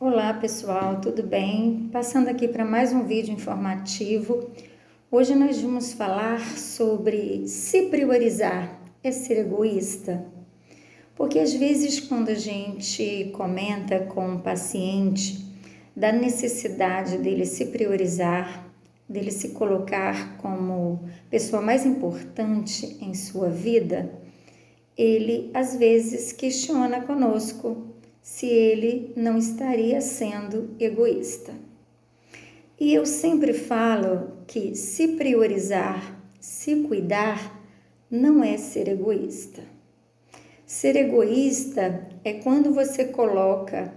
Olá pessoal, tudo bem? Passando aqui para mais um vídeo informativo. Hoje nós vamos falar sobre se priorizar é ser egoísta. Porque às vezes quando a gente comenta com um paciente da necessidade dele se priorizar, dele se colocar como pessoa mais importante em sua vida, ele às vezes questiona conosco se ele não estaria sendo egoísta. E eu sempre falo que se priorizar, se cuidar, não é ser egoísta. Ser egoísta é quando você coloca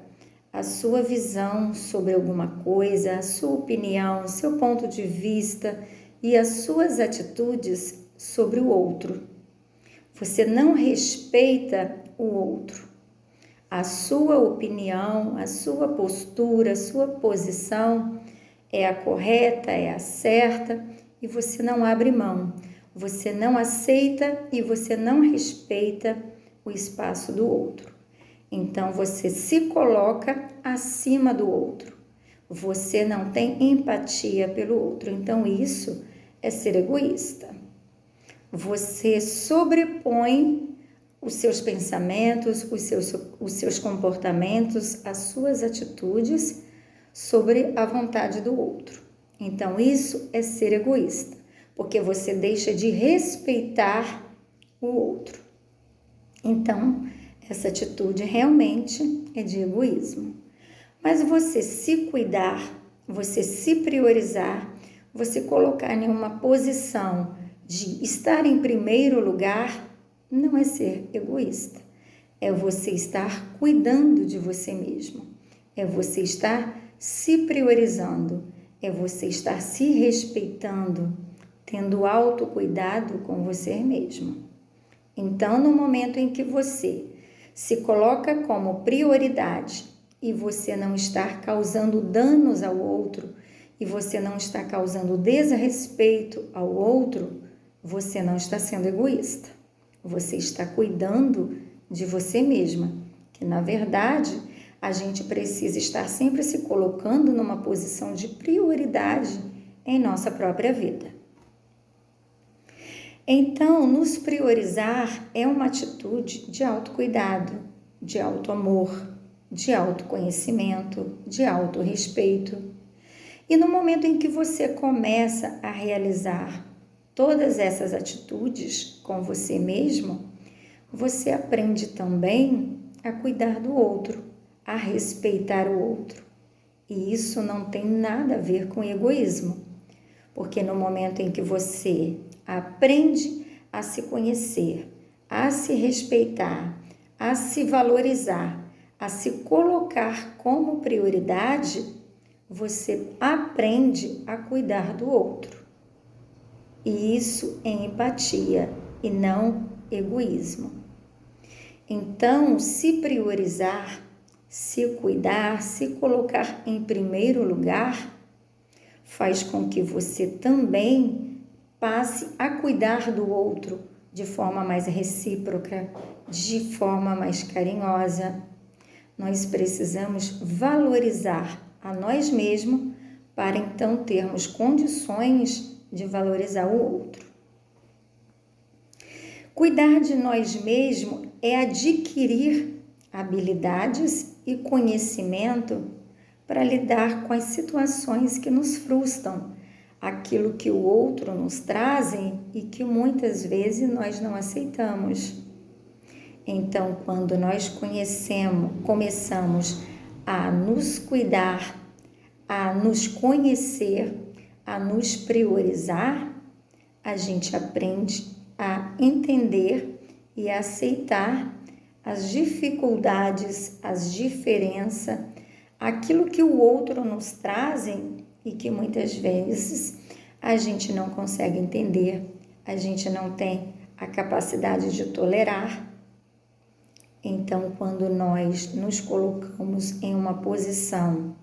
a sua visão sobre alguma coisa, a sua opinião, seu ponto de vista e as suas atitudes sobre o outro. Você não respeita o outro. A sua opinião, a sua postura, a sua posição é a correta, é a certa e você não abre mão. Você não aceita e você não respeita o espaço do outro. Então você se coloca acima do outro. Você não tem empatia pelo outro. Então isso é ser egoísta. Você sobrepõe os seus pensamentos, os seus comportamentos, as suas atitudes sobre a vontade do outro. Então, isso é ser egoísta, porque você deixa de respeitar o outro. Então, essa atitude realmente é de egoísmo. Mas você se cuidar, você se priorizar, você colocar em uma posição de estar em primeiro lugar, não é ser egoísta, é você estar cuidando de você mesmo, é você estar se priorizando, é você estar se respeitando, tendo autocuidado com você mesmo. Então, no momento em que você se coloca como prioridade e você não está causando danos ao outro e você não está causando desrespeito ao outro, você não está sendo egoísta. Você está cuidando de você mesma, que na verdade a gente precisa estar sempre se colocando numa posição de prioridade em nossa própria vida. Então, nos priorizar é uma atitude de autocuidado, de autoamor, de autoconhecimento, de autorrespeito. E no momento em que você começa a realizar todas essas atitudes com você mesmo, você aprende também a cuidar do outro, a respeitar o outro. E isso não tem nada a ver com egoísmo, porque no momento em que você aprende a se conhecer, a se respeitar, a se valorizar, a se colocar como prioridade, você aprende a cuidar do outro. E isso é empatia e não egoísmo. Então, se priorizar, se cuidar, se colocar em primeiro lugar, faz com que você também passe a cuidar do outro de forma mais recíproca, de forma mais carinhosa. Nós precisamos valorizar a nós mesmos para então termos condições de valorizar o outro. Cuidar de nós mesmos é adquirir habilidades e conhecimento para lidar com as situações que nos frustram, aquilo que o outro nos trazem e que muitas vezes nós não aceitamos. Então, quando nós começamos a nos cuidar, a nos conhecer, a nos priorizar, a gente aprende a entender e a aceitar as dificuldades, as diferenças, aquilo que o outro nos trazem e que muitas vezes a gente não consegue entender, a gente não tem a capacidade de tolerar. Então, quando nós nos colocamos em uma posição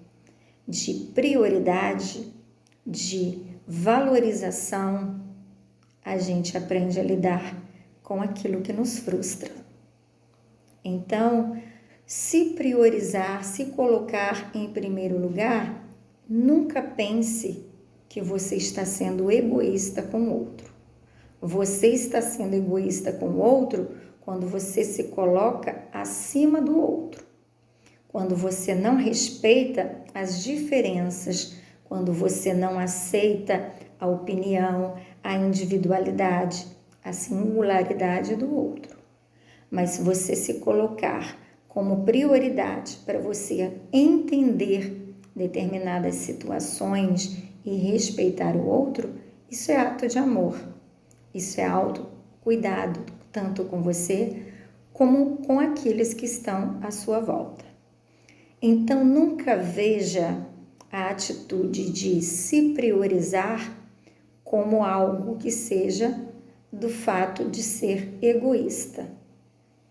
de prioridade, de valorização, a gente aprende a lidar com aquilo que nos frustra. Então, Se priorizar, se colocar em primeiro lugar, nunca pense que você está sendo egoísta com o outro. Você está sendo egoísta com o outro quando você se coloca acima do outro. Quando você não respeita as diferenças, quando você não aceita a opinião, a individualidade, a singularidade do outro. Mas se você se colocar como prioridade para você entender determinadas situações e respeitar o outro, isso é ato de amor, isso é autocuidado, tanto com você como com aqueles que estão à sua volta. Então, nunca veja a atitude de se priorizar como algo que seja do fato de ser egoísta.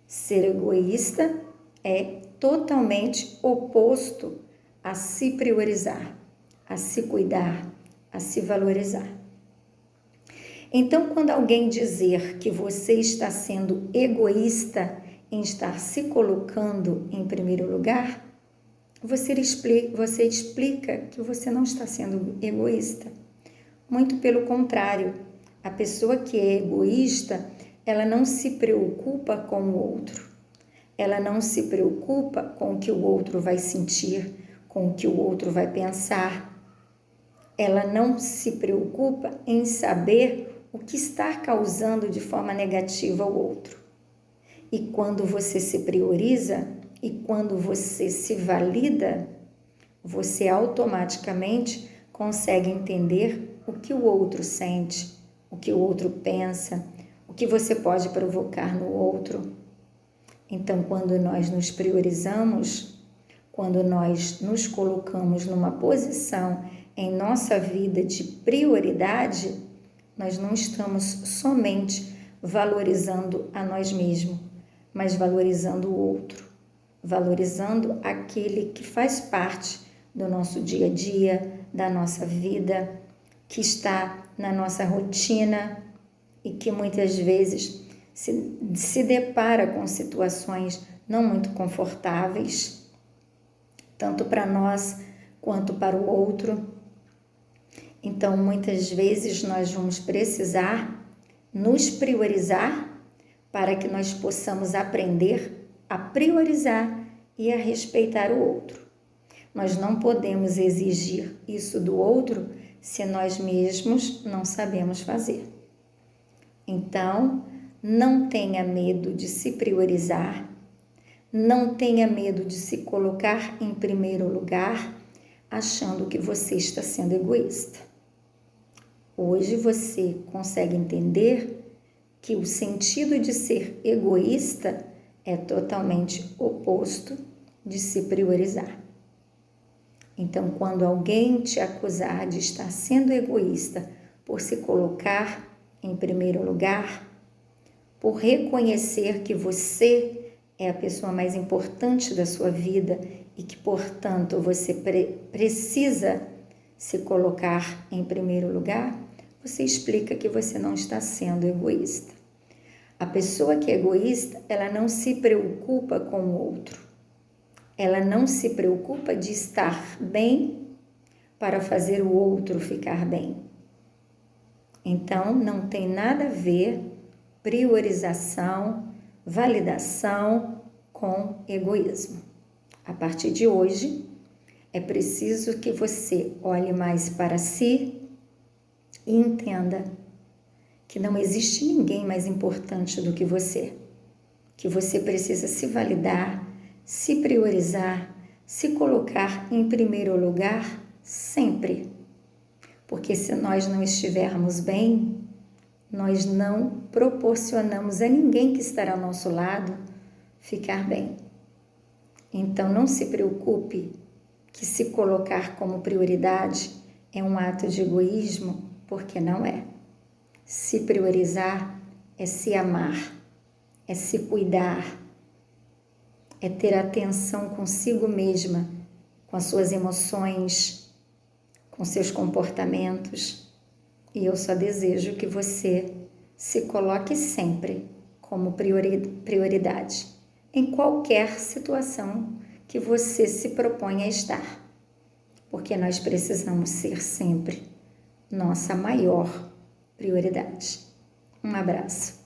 Ser egoísta é totalmente oposto a se priorizar, a se cuidar, a se valorizar. Então, quando alguém dizer que você está sendo egoísta em estar se colocando em primeiro lugar, você explica que você não está sendo egoísta. Muito pelo contrário, a pessoa que é egoísta, ela não se preocupa com o outro. Ela não se preocupa com o que o outro vai sentir, com o que o outro vai pensar. Ela não se preocupa em saber o que está causando de forma negativa ao outro. E quando você se prioriza e quando você se valida, você automaticamente consegue entender o que o outro sente, o que o outro pensa, o que você pode provocar no outro. Então, quando nós nos priorizamos, quando nós nos colocamos numa posição em nossa vida de prioridade, nós não estamos somente valorizando a nós mesmos, mas valorizando o outro, valorizando aquele que faz parte do nosso dia a dia, da nossa vida, que está na nossa rotina e que muitas vezes se depara com situações não muito confortáveis, tanto para nós quanto para o outro. Então, muitas vezes nós vamos precisar nos priorizar para que nós possamos aprender a priorizar e a respeitar o outro. Nós não podemos exigir isso do outro se nós mesmos não sabemos fazer. Então, não tenha medo de se priorizar, não tenha medo de se colocar em primeiro lugar, achando que você está sendo egoísta. Hoje você consegue entender que o sentido de ser egoísta é totalmente oposto de se priorizar. Então, quando alguém te acusar de estar sendo egoísta por se colocar em primeiro lugar, por reconhecer que você é a pessoa mais importante da sua vida e que, portanto, você precisa se colocar em primeiro lugar, você explica que você não está sendo egoísta. A pessoa que é egoísta, ela não se preocupa com o outro. Ela não se preocupa de estar bem para fazer o outro ficar bem. Então, não tem nada a ver priorização, validação com egoísmo. A partir de hoje, é preciso que você olhe mais para si e entenda que não existe ninguém mais importante do que você precisa se validar, se priorizar, se colocar em primeiro lugar sempre. Porque se nós não estivermos bem, nós não proporcionamos a ninguém que está ao nosso lado ficar bem. Então, não se preocupe que se colocar como prioridade é um ato de egoísmo, porque não é. Se priorizar é se amar, é se cuidar, é ter atenção consigo mesma, com as suas emoções, com seus comportamentos. E eu só desejo que você se coloque sempre como prioridade. em qualquer situação que você se propõe a estar, porque nós precisamos ser sempre nossa maior prioridade. Um abraço.